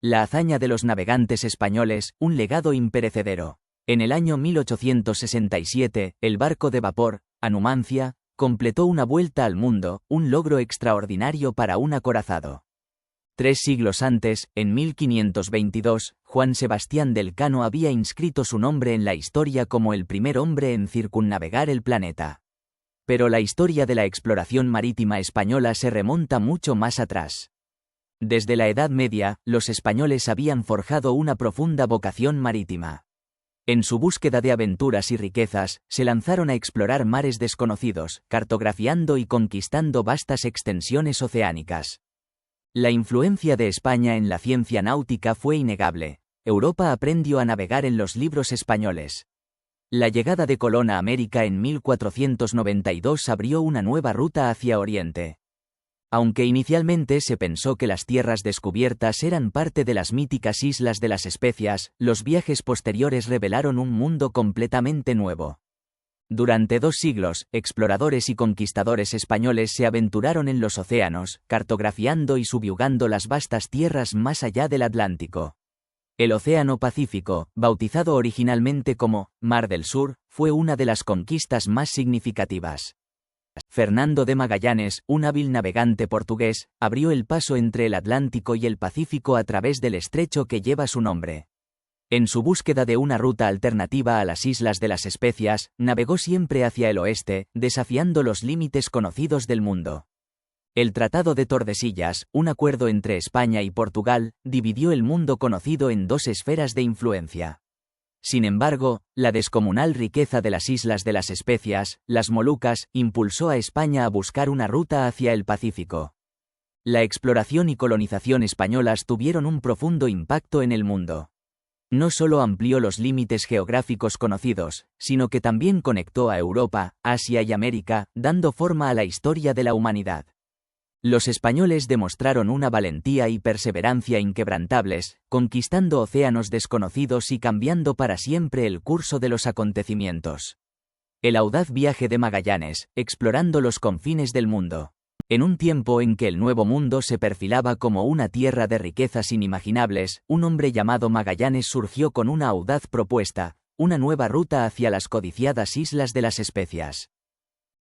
La hazaña de los navegantes españoles, un legado imperecedero. En el año 1867, el barco de vapor, Numancia, completó una vuelta al mundo, un logro extraordinario para un acorazado. 3 siglos antes, en 1522, Juan Sebastián del Cano había inscrito su nombre en la historia como el primer hombre en circunnavegar el planeta. Pero la historia de la exploración marítima española se remonta mucho más atrás. Desde la Edad Media, los españoles habían forjado una profunda vocación marítima. En su búsqueda de aventuras y riquezas, se lanzaron a explorar mares desconocidos, cartografiando y conquistando vastas extensiones oceánicas. La influencia de España en la ciencia náutica fue innegable. Europa aprendió a navegar en los libros españoles. La llegada de Colón a América en 1492 abrió una nueva ruta hacia Oriente. Aunque inicialmente se pensó que las tierras descubiertas eran parte de las míticas Islas de las Especias, los viajes posteriores revelaron un mundo completamente nuevo. Durante 2 siglos, exploradores y conquistadores españoles se aventuraron en los océanos, cartografiando y subyugando las vastas tierras más allá del Atlántico. El Océano Pacífico, bautizado originalmente como Mar del Sur, fue una de las conquistas más significativas. Fernando de Magallanes, un hábil navegante portugués, abrió el paso entre el Atlántico y el Pacífico a través del estrecho que lleva su nombre. En su búsqueda de una ruta alternativa a las Islas de las Especias, navegó siempre hacia el oeste, desafiando los límites conocidos del mundo. El Tratado de Tordesillas, un acuerdo entre España y Portugal, dividió el mundo conocido en 2 esferas de influencia. Sin embargo, la descomunal riqueza de las Islas de las Especias, las Molucas, impulsó a España a buscar una ruta hacia el Pacífico. La exploración y colonización españolas tuvieron un profundo impacto en el mundo. No solo amplió los límites geográficos conocidos, sino que también conectó a Europa, Asia y América, dando forma a la historia de la humanidad. Los españoles demostraron una valentía y perseverancia inquebrantables, conquistando océanos desconocidos y cambiando para siempre el curso de los acontecimientos. El audaz viaje de Magallanes, explorando los confines del mundo. En un tiempo en que el Nuevo Mundo se perfilaba como una tierra de riquezas inimaginables, un hombre llamado Magallanes surgió con una audaz propuesta, una nueva ruta hacia las codiciadas Islas de las Especias.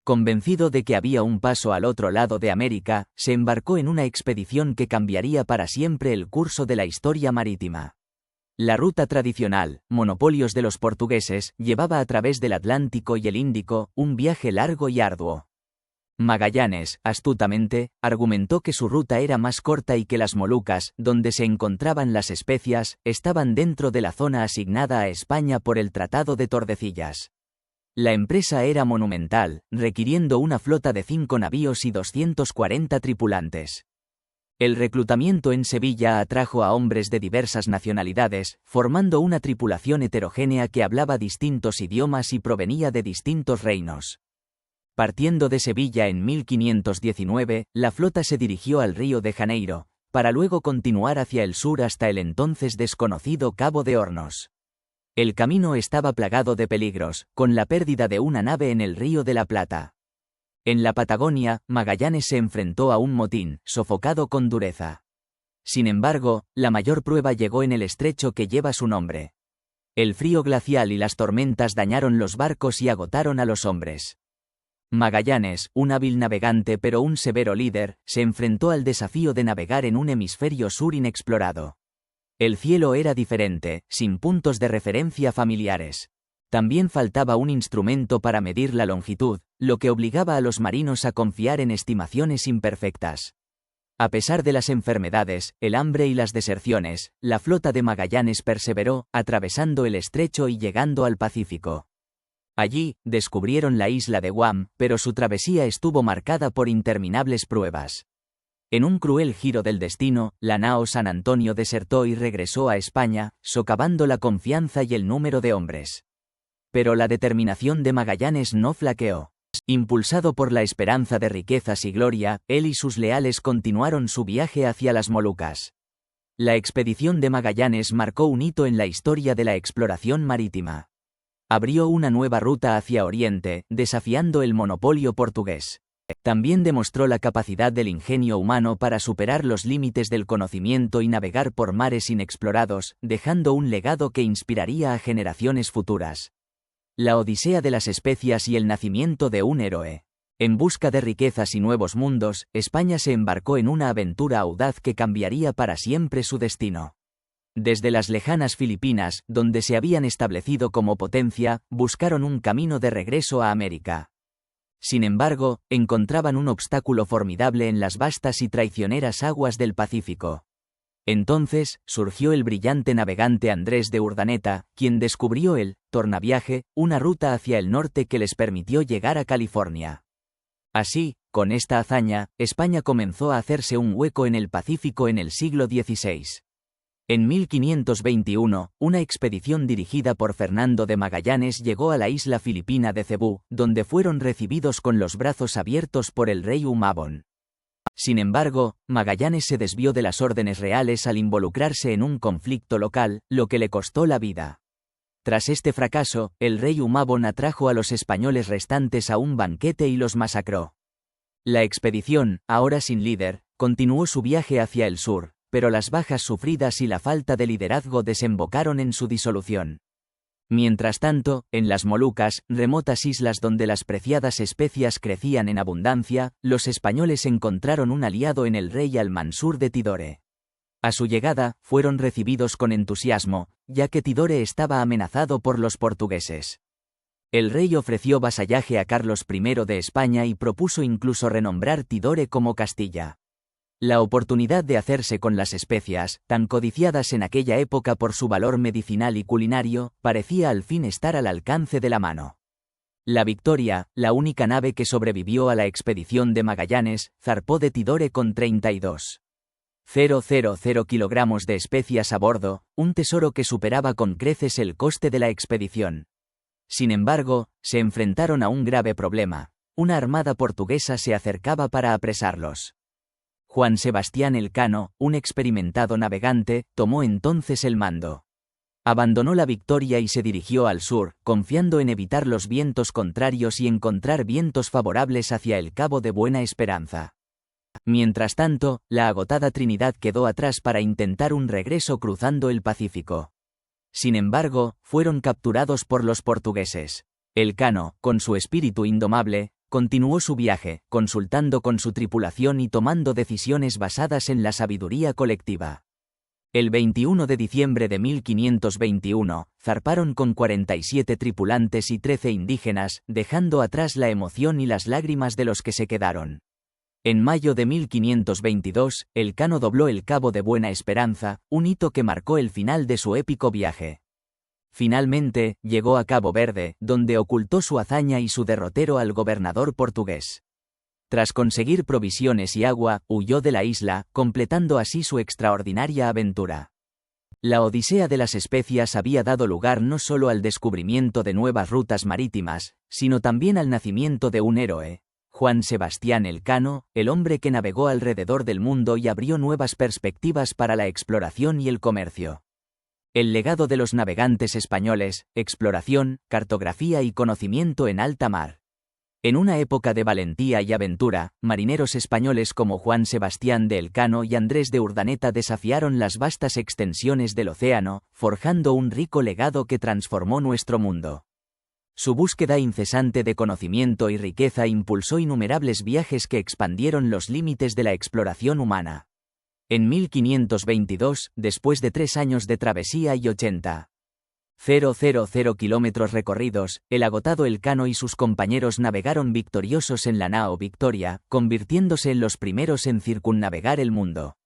Convencido de que había un paso al otro lado de América, se embarcó en una expedición que cambiaría para siempre el curso de la historia marítima. La ruta tradicional, monopolios de los portugueses, llevaba a través del Atlántico y el Índico, un viaje largo y arduo. Magallanes, astutamente, argumentó que su ruta era más corta y que las Molucas, donde se encontraban las Especias, estaban dentro de la zona asignada a España por el Tratado de Tordesillas. La empresa era monumental, requiriendo una flota de 5 navíos y 240 tripulantes. El reclutamiento en Sevilla atrajo a hombres de diversas nacionalidades, formando una tripulación heterogénea que hablaba distintos idiomas y provenía de distintos reinos. Partiendo de Sevilla en 1519, la flota se dirigió al Río de Janeiro, para luego continuar hacia el sur hasta el entonces desconocido Cabo de Hornos. El camino estaba plagado de peligros, con la pérdida de una nave en el Río de la Plata. En la Patagonia, Magallanes se enfrentó a un motín, sofocado con dureza. Sin embargo, la mayor prueba llegó en el estrecho que lleva su nombre. El frío glacial y las tormentas dañaron los barcos y agotaron a los hombres. Magallanes, un hábil navegante pero un severo líder, se enfrentó al desafío de navegar en un hemisferio sur inexplorado. El cielo era diferente, sin puntos de referencia familiares. También faltaba un instrumento para medir la longitud, lo que obligaba a los marinos a confiar en estimaciones imperfectas. A pesar de las enfermedades, el hambre y las deserciones, la flota de Magallanes perseveró, atravesando el estrecho y llegando al Pacífico. Allí, descubrieron la isla de Guam, pero su travesía estuvo marcada por interminables pruebas. En un cruel giro del destino, la nao San Antonio desertó y regresó a España, socavando la confianza y el número de hombres. Pero la determinación de Magallanes no flaqueó. Impulsado por la esperanza de riquezas y gloria, él y sus leales continuaron su viaje hacia las Molucas. La expedición de Magallanes marcó un hito en la historia de la exploración marítima. Abrió una nueva ruta hacia Oriente, desafiando el monopolio portugués. También demostró la capacidad del ingenio humano para superar los límites del conocimiento y navegar por mares inexplorados, dejando un legado que inspiraría a generaciones futuras. La Odisea de las Especias y el nacimiento de un héroe. En busca de riquezas y nuevos mundos, España se embarcó en una aventura audaz que cambiaría para siempre su destino. Desde las lejanas Filipinas, donde se habían establecido como potencia, buscaron un camino de regreso a América. Sin embargo, encontraban un obstáculo formidable en las vastas y traicioneras aguas del Pacífico. Entonces, surgió el brillante navegante Andrés de Urdaneta, quien descubrió el tornaviaje, una ruta hacia el norte que les permitió llegar a California. Así, con esta hazaña, España comenzó a hacerse un hueco en el Pacífico en el siglo XVI. En 1521, una expedición dirigida por Fernando de Magallanes llegó a la isla filipina de Cebú, donde fueron recibidos con los brazos abiertos por el rey Humabon. Sin embargo, Magallanes se desvió de las órdenes reales al involucrarse en un conflicto local, lo que le costó la vida. Tras este fracaso, el rey Humabon atrajo a los españoles restantes a un banquete y los masacró. La expedición, ahora sin líder, continuó su viaje hacia el sur, pero las bajas sufridas y la falta de liderazgo desembocaron en su disolución. Mientras tanto, en las Molucas, remotas islas donde las preciadas especias crecían en abundancia, los españoles encontraron un aliado en el rey Al-Mansur de Tidore. A su llegada, fueron recibidos con entusiasmo, ya que Tidore estaba amenazado por los portugueses. El rey ofreció vasallaje a Carlos I de España y propuso incluso renombrar Tidore como Castilla. La oportunidad de hacerse con las especias, tan codiciadas en aquella época por su valor medicinal y culinario, parecía al fin estar al alcance de la mano. La Victoria, la única nave que sobrevivió a la expedición de Magallanes, zarpó de Tidore con 32,000 kilogramos de especias a bordo, un tesoro que superaba con creces el coste de la expedición. Sin embargo, se enfrentaron a un grave problema: una armada portuguesa se acercaba para apresarlos. Juan Sebastián Elcano, un experimentado navegante, tomó entonces el mando. Abandonó la Victoria y se dirigió al sur, confiando en evitar los vientos contrarios y encontrar vientos favorables hacia el Cabo de Buena Esperanza. Mientras tanto, la agotada Trinidad quedó atrás para intentar un regreso cruzando el Pacífico. Sin embargo, fueron capturados por los portugueses. Elcano, con su espíritu indomable, continuó su viaje, consultando con su tripulación y tomando decisiones basadas en la sabiduría colectiva. El 21 de diciembre de 1521, zarparon con 47 tripulantes y 13 indígenas, dejando atrás la emoción y las lágrimas de los que se quedaron. En mayo de 1522, Elcano dobló el Cabo de Buena Esperanza, un hito que marcó el final de su épico viaje. Finalmente, llegó a Cabo Verde, donde ocultó su hazaña y su derrotero al gobernador portugués. Tras conseguir provisiones y agua, huyó de la isla, completando así su extraordinaria aventura. La Odisea de las Especias había dado lugar no solo al descubrimiento de nuevas rutas marítimas, sino también al nacimiento de un héroe: Juan Sebastián Elcano, el hombre que navegó alrededor del mundo y abrió nuevas perspectivas para la exploración y el comercio. El legado de los navegantes españoles: exploración, cartografía y conocimiento en alta mar. En una época de valentía y aventura, marineros españoles como Juan Sebastián de Elcano y Andrés de Urdaneta desafiaron las vastas extensiones del océano, forjando un rico legado que transformó nuestro mundo. Su búsqueda incesante de conocimiento y riqueza impulsó innumerables viajes que expandieron los límites de la exploración humana. En 1522, después de 3 años de travesía y 80,000 kilómetros recorridos, el agotado Elcano y sus compañeros navegaron victoriosos en la nao Victoria, convirtiéndose en los primeros en circunnavegar el mundo.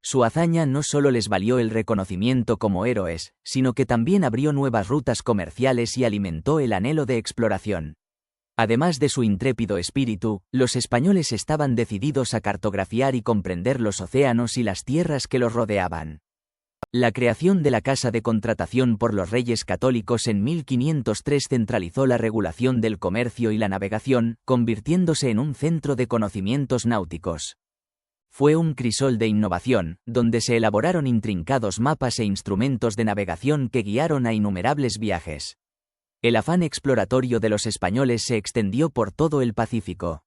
Su hazaña no solo les valió el reconocimiento como héroes, sino que también abrió nuevas rutas comerciales y alimentó el anhelo de exploración. Además de su intrépido espíritu, los españoles estaban decididos a cartografiar y comprender los océanos y las tierras que los rodeaban. La creación de la Casa de Contratación por los Reyes Católicos en 1503 centralizó la regulación del comercio y la navegación, convirtiéndose en un centro de conocimientos náuticos. Fue un crisol de innovación, donde se elaboraron intrincados mapas e instrumentos de navegación que guiaron a innumerables viajes. El afán exploratorio de los españoles se extendió por todo el Pacífico.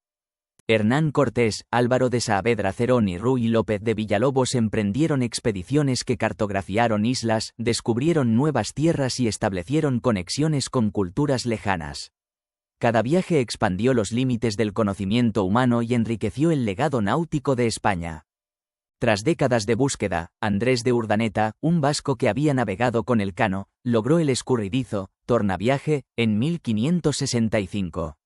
Hernán Cortés, Álvaro de Saavedra Cerón y Ruy López de Villalobos emprendieron expediciones que cartografiaron islas, descubrieron nuevas tierras y establecieron conexiones con culturas lejanas. Cada viaje expandió los límites del conocimiento humano y enriqueció el legado náutico de España. Tras décadas de búsqueda, Andrés de Urdaneta, un vasco que había navegado con Elcano, logró el escurridizo tornaviaje en 1565.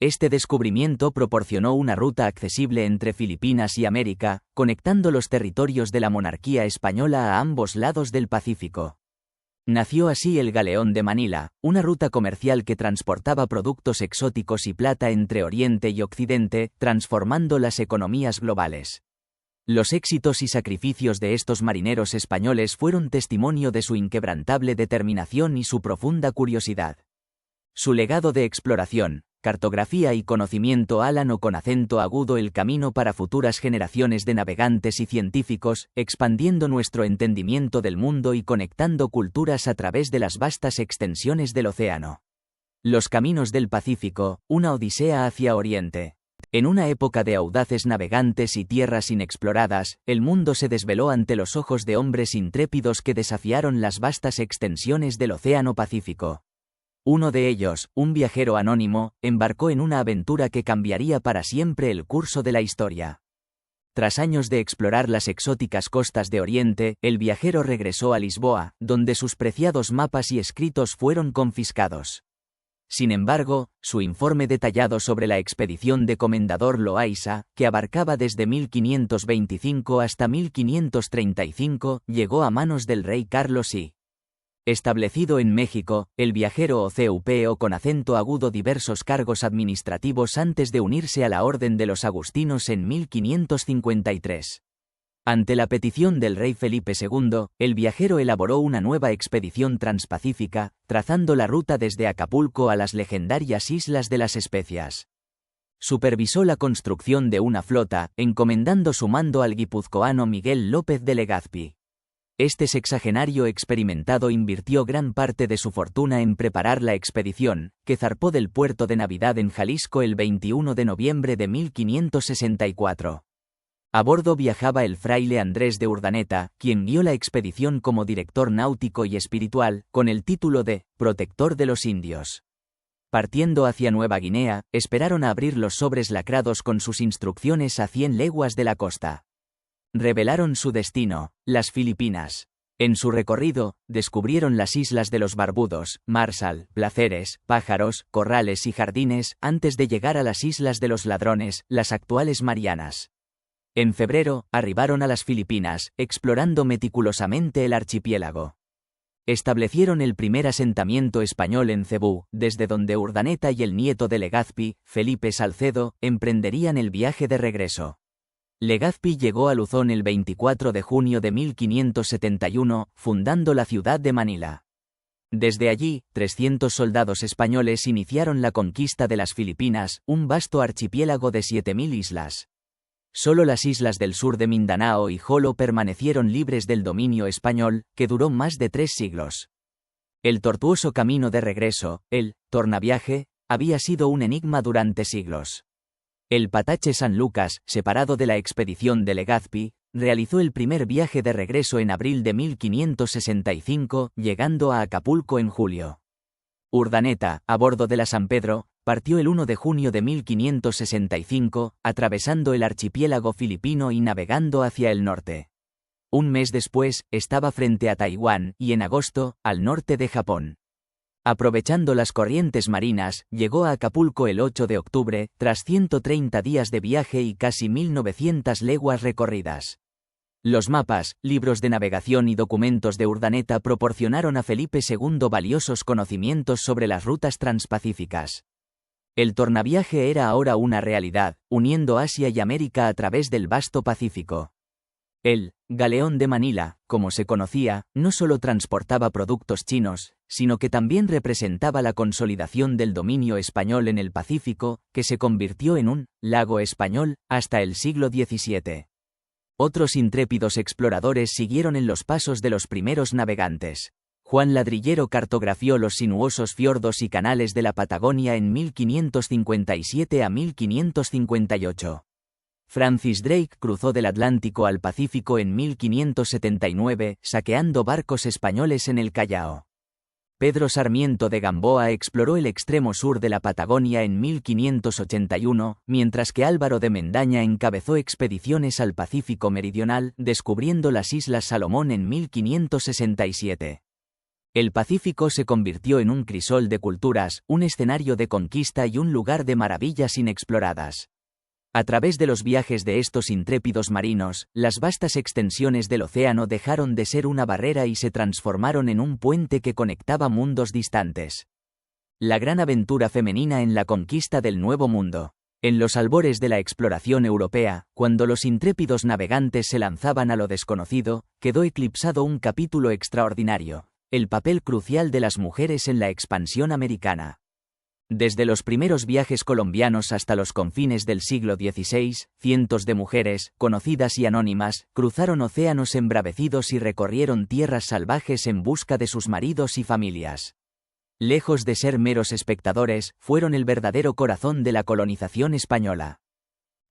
Este descubrimiento proporcionó una ruta accesible entre Filipinas y América, conectando los territorios de la monarquía española a ambos lados del Pacífico. Nació así el Galeón de Manila, una ruta comercial que transportaba productos exóticos y plata entre Oriente y Occidente, transformando las economías globales. Los éxitos y sacrificios de estos marineros españoles fueron testimonio de su inquebrantable determinación y su profunda curiosidad. Su legado de exploración, cartografía y conocimiento allanó con acento agudo el camino para futuras generaciones de navegantes y científicos, expandiendo nuestro entendimiento del mundo y conectando culturas a través de las vastas extensiones del océano. Los caminos del Pacífico, una odisea hacia Oriente. En una época de audaces navegantes y tierras inexploradas, el mundo se desveló ante los ojos de hombres intrépidos que desafiaron las vastas extensiones del Océano Pacífico. Uno de ellos, un viajero anónimo, embarcó en una aventura que cambiaría para siempre el curso de la historia. Tras años de explorar las exóticas costas de Oriente, el viajero regresó a Lisboa, donde sus preciados mapas y escritos fueron confiscados. Sin embargo, su informe detallado sobre la expedición de Comendador Loaiza, que abarcaba desde 1525 hasta 1535, llegó a manos del rey Carlos I. Establecido en México, el viajero ocupó con acento agudo diversos cargos administrativos antes de unirse a la Orden de los Agustinos en 1553. Ante la petición del rey Felipe II, el viajero elaboró una nueva expedición transpacífica, trazando la ruta desde Acapulco a las legendarias Islas de las Especias. Supervisó la construcción de una flota, encomendando su mando al guipuzcoano Miguel López de Legazpi. Este sexagenario experimentado invirtió gran parte de su fortuna en preparar la expedición, que zarpó del puerto de Navidad en Jalisco el 21 de noviembre de 1564. A bordo viajaba el fraile Andrés de Urdaneta, quien guió la expedición como director náutico y espiritual, con el título de «Protector de los Indios». Partiendo hacia Nueva Guinea, esperaron a abrir los sobres lacrados con sus instrucciones a 100 leguas de la costa. Revelaron su destino, las Filipinas. En su recorrido, descubrieron las islas de los Barbudos, Marshall, Placeres, Pájaros, Corrales y Jardines, antes de llegar a las Islas de los Ladrones, las actuales Marianas. En febrero, arribaron a las Filipinas, explorando meticulosamente el archipiélago. Establecieron el primer asentamiento español en Cebú, desde donde Urdaneta y el nieto de Legazpi, Felipe Salcedo, emprenderían el viaje de regreso. Legazpi llegó a Luzón el 24 de junio de 1571, fundando la ciudad de Manila. Desde allí, 300 soldados españoles iniciaron la conquista de las Filipinas, un vasto archipiélago de 7000 islas. Solo las islas del sur de Mindanao y Jolo permanecieron libres del dominio español, que duró más de 3 siglos. El tortuoso camino de regreso, el tornaviaje, había sido un enigma durante siglos. El Patache San Lucas, separado de la expedición de Legazpi, realizó el primer viaje de regreso en abril de 1565, llegando a Acapulco en julio. Urdaneta, a bordo de la San Pedro, partió el 1 de junio de 1565, atravesando el archipiélago filipino y navegando hacia el norte. Un mes después, estaba frente a Taiwán, y en agosto, al norte de Japón. Aprovechando las corrientes marinas, llegó a Acapulco el 8 de octubre, tras 130 días de viaje y casi 1900 leguas recorridas. Los mapas, libros de navegación y documentos de Urdaneta proporcionaron a Felipe II valiosos conocimientos sobre las rutas transpacíficas. El tornaviaje era ahora una realidad, uniendo Asia y América a través del vasto Pacífico. El Galeón de Manila, como se conocía, no solo transportaba productos chinos, sino que también representaba la consolidación del dominio español en el Pacífico, que se convirtió en un lago español hasta el siglo XVII. Otros intrépidos exploradores siguieron en los pasos de los primeros navegantes. Juan Ladrillero cartografió los sinuosos fiordos y canales de la Patagonia en 1557 a 1558. Francis Drake cruzó del Atlántico al Pacífico en 1579, saqueando barcos españoles en el Callao. Pedro Sarmiento de Gamboa exploró el extremo sur de la Patagonia en 1581, mientras que Álvaro de Mendaña encabezó expediciones al Pacífico meridional, descubriendo las Islas Salomón en 1567. El Pacífico se convirtió en un crisol de culturas, un escenario de conquista y un lugar de maravillas inexploradas. A través de los viajes de estos intrépidos marinos, las vastas extensiones del océano dejaron de ser una barrera y se transformaron en un puente que conectaba mundos distantes. La gran aventura femenina en la conquista del Nuevo Mundo. En los albores de la exploración europea, cuando los intrépidos navegantes se lanzaban a lo desconocido, quedó eclipsado un capítulo extraordinario: el papel crucial de las mujeres en la expansión americana. Desde los primeros viajes colombianos hasta los confines del siglo XVI, cientos de mujeres, conocidas y anónimas, cruzaron océanos embravecidos y recorrieron tierras salvajes en busca de sus maridos y familias. Lejos de ser meros espectadores, fueron el verdadero corazón de la colonización española.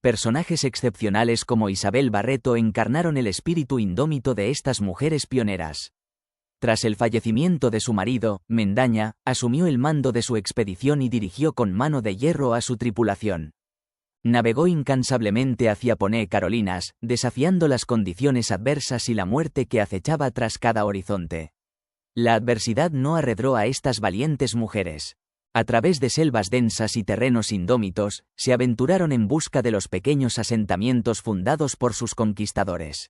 Personajes excepcionales como Isabel Barreto encarnaron el espíritu indómito de estas mujeres pioneras. Tras el fallecimiento de su marido, Mendaña asumió el mando de su expedición y dirigió con mano de hierro a su tripulación. Navegó incansablemente hacia Poné Carolinas, desafiando las condiciones adversas y la muerte que acechaba tras cada horizonte. La adversidad no arredró a estas valientes mujeres. A través de selvas densas y terrenos indómitos, se aventuraron en busca de los pequeños asentamientos fundados por sus conquistadores.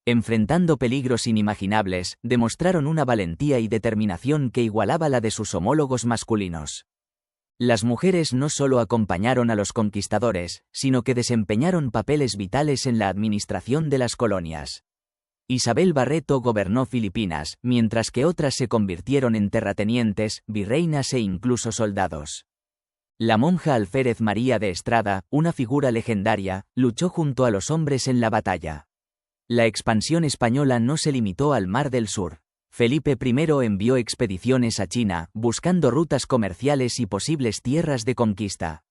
Enfrentando peligros inimaginables, demostraron una valentía y determinación que igualaba la de sus homólogos masculinos. Las mujeres no solo acompañaron a los conquistadores, sino que desempeñaron papeles vitales en la administración de las colonias. Isabel Barreto gobernó Filipinas, mientras que otras se convirtieron en terratenientes, virreinas e incluso soldados. La monja Alférez María de Estrada, una figura legendaria, luchó junto a los hombres en la batalla. La expansión española no se limitó al Mar del Sur. Felipe I envió expediciones a China, buscando rutas comerciales y posibles tierras de conquista.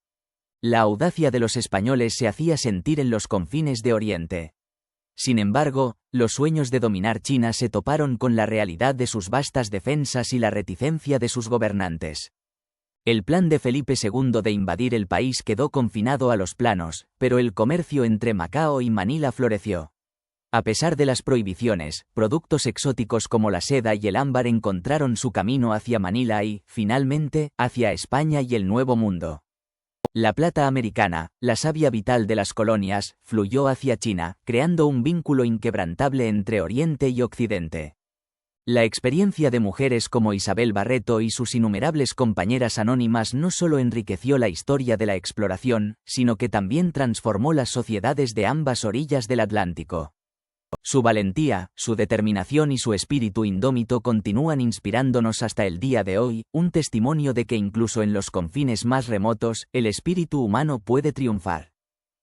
La audacia de los españoles se hacía sentir en los confines de Oriente. Sin embargo, los sueños de dominar China se toparon con la realidad de sus vastas defensas y la reticencia de sus gobernantes. El plan de Felipe II de invadir el país quedó confinado a los planos, pero el comercio entre Macao y Manila floreció. A pesar de las prohibiciones, productos exóticos como la seda y el ámbar encontraron su camino hacia Manila y, finalmente, hacia España y el Nuevo Mundo. La plata americana, la savia vital de las colonias, fluyó hacia China, creando un vínculo inquebrantable entre Oriente y Occidente. La experiencia de mujeres como Isabel Barreto y sus innumerables compañeras anónimas no solo enriqueció la historia de la exploración, sino que también transformó las sociedades de ambas orillas del Atlántico. Su valentía, su determinación y su espíritu indómito continúan inspirándonos hasta el día de hoy, un testimonio de que incluso en los confines más remotos, el espíritu humano puede triunfar.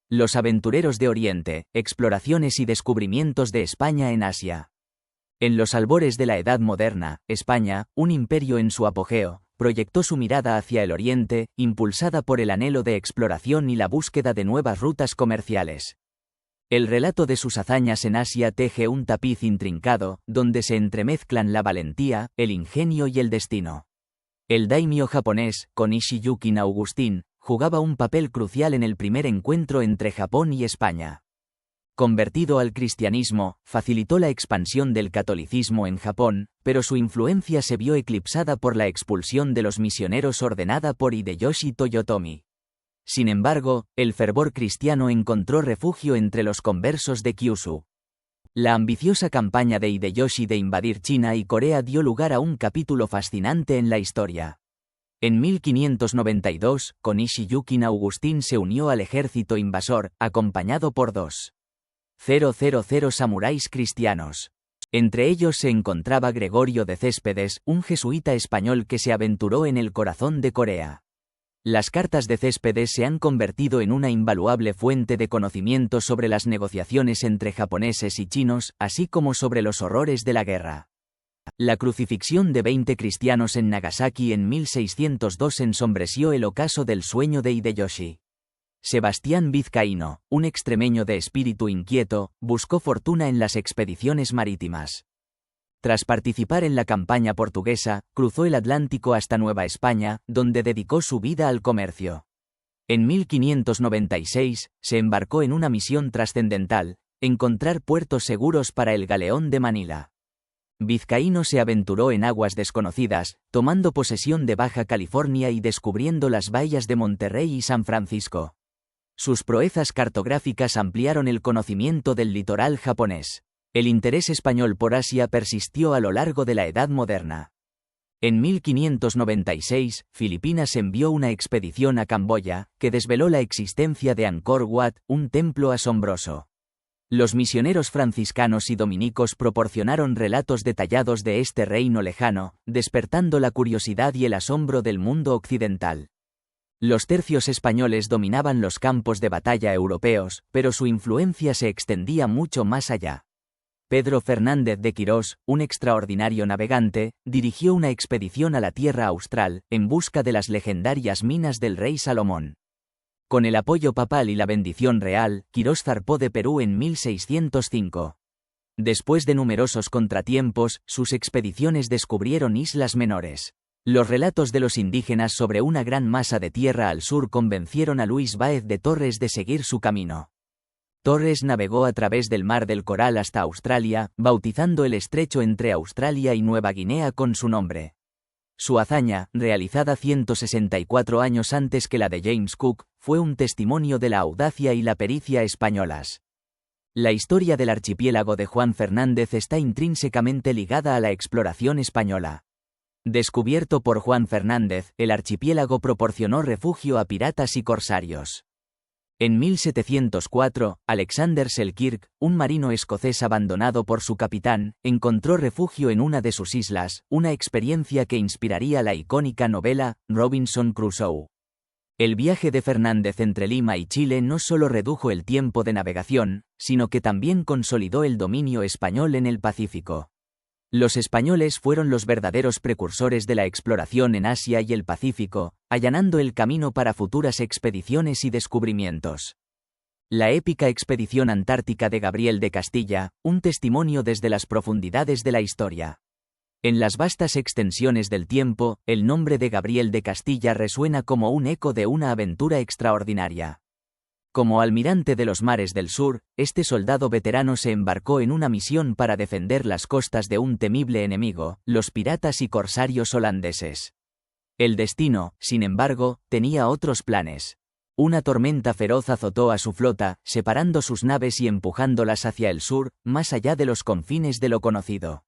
Los aventureros de Oriente, exploraciones y descubrimientos de España en Asia. En los albores de la Edad Moderna, España, un imperio en su apogeo, proyectó su mirada hacia el Oriente, impulsada por el anhelo de exploración y la búsqueda de nuevas rutas comerciales. El relato de sus hazañas en Asia teje un tapiz intrincado, donde se entremezclan la valentía, el ingenio y el destino. El daimyo japonés, Konishi Yukin Augustin, jugaba un papel crucial en el primer encuentro entre Japón y España. Convertido al cristianismo, facilitó la expansión del catolicismo en Japón, pero su influencia se vio eclipsada por la expulsión de los misioneros ordenada por Hideyoshi Toyotomi. Sin embargo, el fervor cristiano encontró refugio entre los conversos de Kyushu. La ambiciosa campaña de Hideyoshi de invadir China y Corea dio lugar a un capítulo fascinante en la historia. En 1592, Konishi Yukin Augustin se unió al ejército invasor, acompañado por 2,000 samuráis cristianos. Entre ellos se encontraba Gregorio de Céspedes, un jesuita español que se aventuró en el corazón de Corea. Las cartas de Céspedes se han convertido en una invaluable fuente de conocimiento sobre las negociaciones entre japoneses y chinos, así como sobre los horrores de la guerra. La crucifixión de 20 cristianos en Nagasaki en 1602 ensombreció el ocaso del sueño de Hideyoshi. Sebastián Vizcaíno, un extremeño de espíritu inquieto, buscó fortuna en las expediciones marítimas. Tras participar en la campaña portuguesa, cruzó el Atlántico hasta Nueva España, donde dedicó su vida al comercio. En 1596, se embarcó en una misión trascendental: encontrar puertos seguros para el galeón de Manila. Vizcaíno se aventuró en aguas desconocidas, tomando posesión de Baja California y descubriendo las bahías de Monterrey y San Francisco. Sus proezas cartográficas ampliaron el conocimiento del litoral japonés. El interés español por Asia persistió a lo largo de la Edad Moderna. En 1596, Filipinas envió una expedición a Camboya, que desveló la existencia de Angkor Wat, un templo asombroso. Los misioneros franciscanos y dominicos proporcionaron relatos detallados de este reino lejano, despertando la curiosidad y el asombro del mundo occidental. Los tercios españoles dominaban los campos de batalla europeos, pero su influencia se extendía mucho más allá. Pedro Fernández de Quirós, un extraordinario navegante, dirigió una expedición a la Tierra Austral, en busca de las legendarias minas del rey Salomón. Con el apoyo papal y la bendición real, Quirós zarpó de Perú en 1605. Después de numerosos contratiempos, sus expediciones descubrieron islas menores. Los relatos de los indígenas sobre una gran masa de tierra al sur convencieron a Luis Báez de Torres de seguir su camino. Torres navegó a través del Mar del Coral hasta Australia, bautizando el estrecho entre Australia y Nueva Guinea con su nombre. Su hazaña, realizada 164 años antes que la de James Cook, fue un testimonio de la audacia y la pericia españolas. La historia del archipiélago de Juan Fernández está intrínsecamente ligada a la exploración española. Descubierto por Juan Fernández, el archipiélago proporcionó refugio a piratas y corsarios. En 1704, Alexander Selkirk, un marino escocés abandonado por su capitán, encontró refugio en una de sus islas, una experiencia que inspiraría la icónica novela Robinson Crusoe. El viaje de Fernández entre Lima y Chile no solo redujo el tiempo de navegación, sino que también consolidó el dominio español en el Pacífico. Los españoles fueron los verdaderos precursores de la exploración en Asia y el Pacífico, allanando el camino para futuras expediciones y descubrimientos. La épica expedición antártica de Gabriel de Castilla, un testimonio desde las profundidades de la historia. En las vastas extensiones del tiempo, el nombre de Gabriel de Castilla resuena como un eco de una aventura extraordinaria. Como almirante de los mares del sur, este soldado veterano se embarcó en una misión para defender las costas de un temible enemigo, los piratas y corsarios holandeses. El destino, sin embargo, tenía otros planes. Una tormenta feroz azotó a su flota, separando sus naves y empujándolas hacia el sur, más allá de los confines de lo conocido.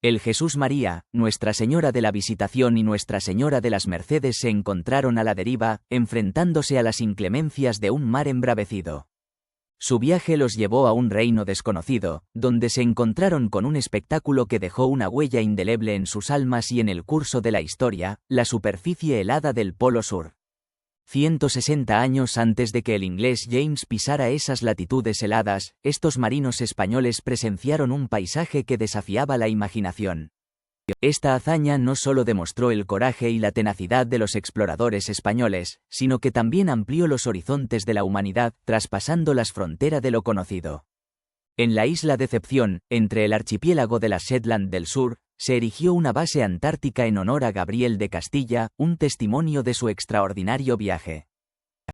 El Jesús María, Nuestra Señora de la Visitación y Nuestra Señora de las Mercedes se encontraron a la deriva, enfrentándose a las inclemencias de un mar embravecido. Su viaje los llevó a un reino desconocido, donde se encontraron con un espectáculo que dejó una huella indeleble en sus almas y en el curso de la historia: la superficie helada del Polo Sur. 160 años antes de que el inglés James pisara esas latitudes heladas, estos marinos españoles presenciaron un paisaje que desafiaba la imaginación. Esta hazaña no solo demostró el coraje y la tenacidad de los exploradores españoles, sino que también amplió los horizontes de la humanidad, traspasando las fronteras de lo conocido. En la isla Decepción, entre el archipiélago de las Shetland del Sur, se erigió una base antártica en honor a Gabriel de Castilla, un testimonio de su extraordinario viaje.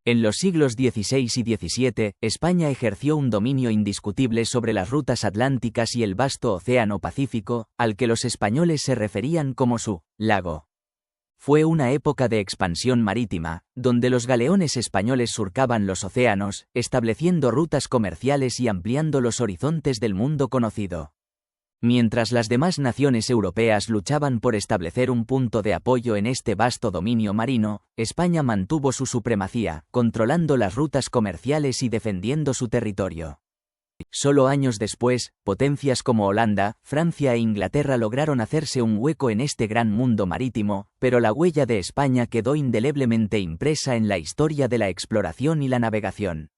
En los siglos XVI y XVII, España ejerció un dominio indiscutible sobre las rutas atlánticas y el vasto océano Pacífico, al que los españoles se referían como su lago. Fue una época de expansión marítima, donde los galeones españoles surcaban los océanos, estableciendo rutas comerciales y ampliando los horizontes del mundo conocido. Mientras las demás naciones europeas luchaban por establecer un punto de apoyo en este vasto dominio marino, España mantuvo su supremacía, controlando las rutas comerciales y defendiendo su territorio. Solo años después, potencias como Holanda, Francia e Inglaterra lograron hacerse un hueco en este gran mundo marítimo, pero la huella de España quedó indeleblemente impresa en la historia de la exploración y la navegación.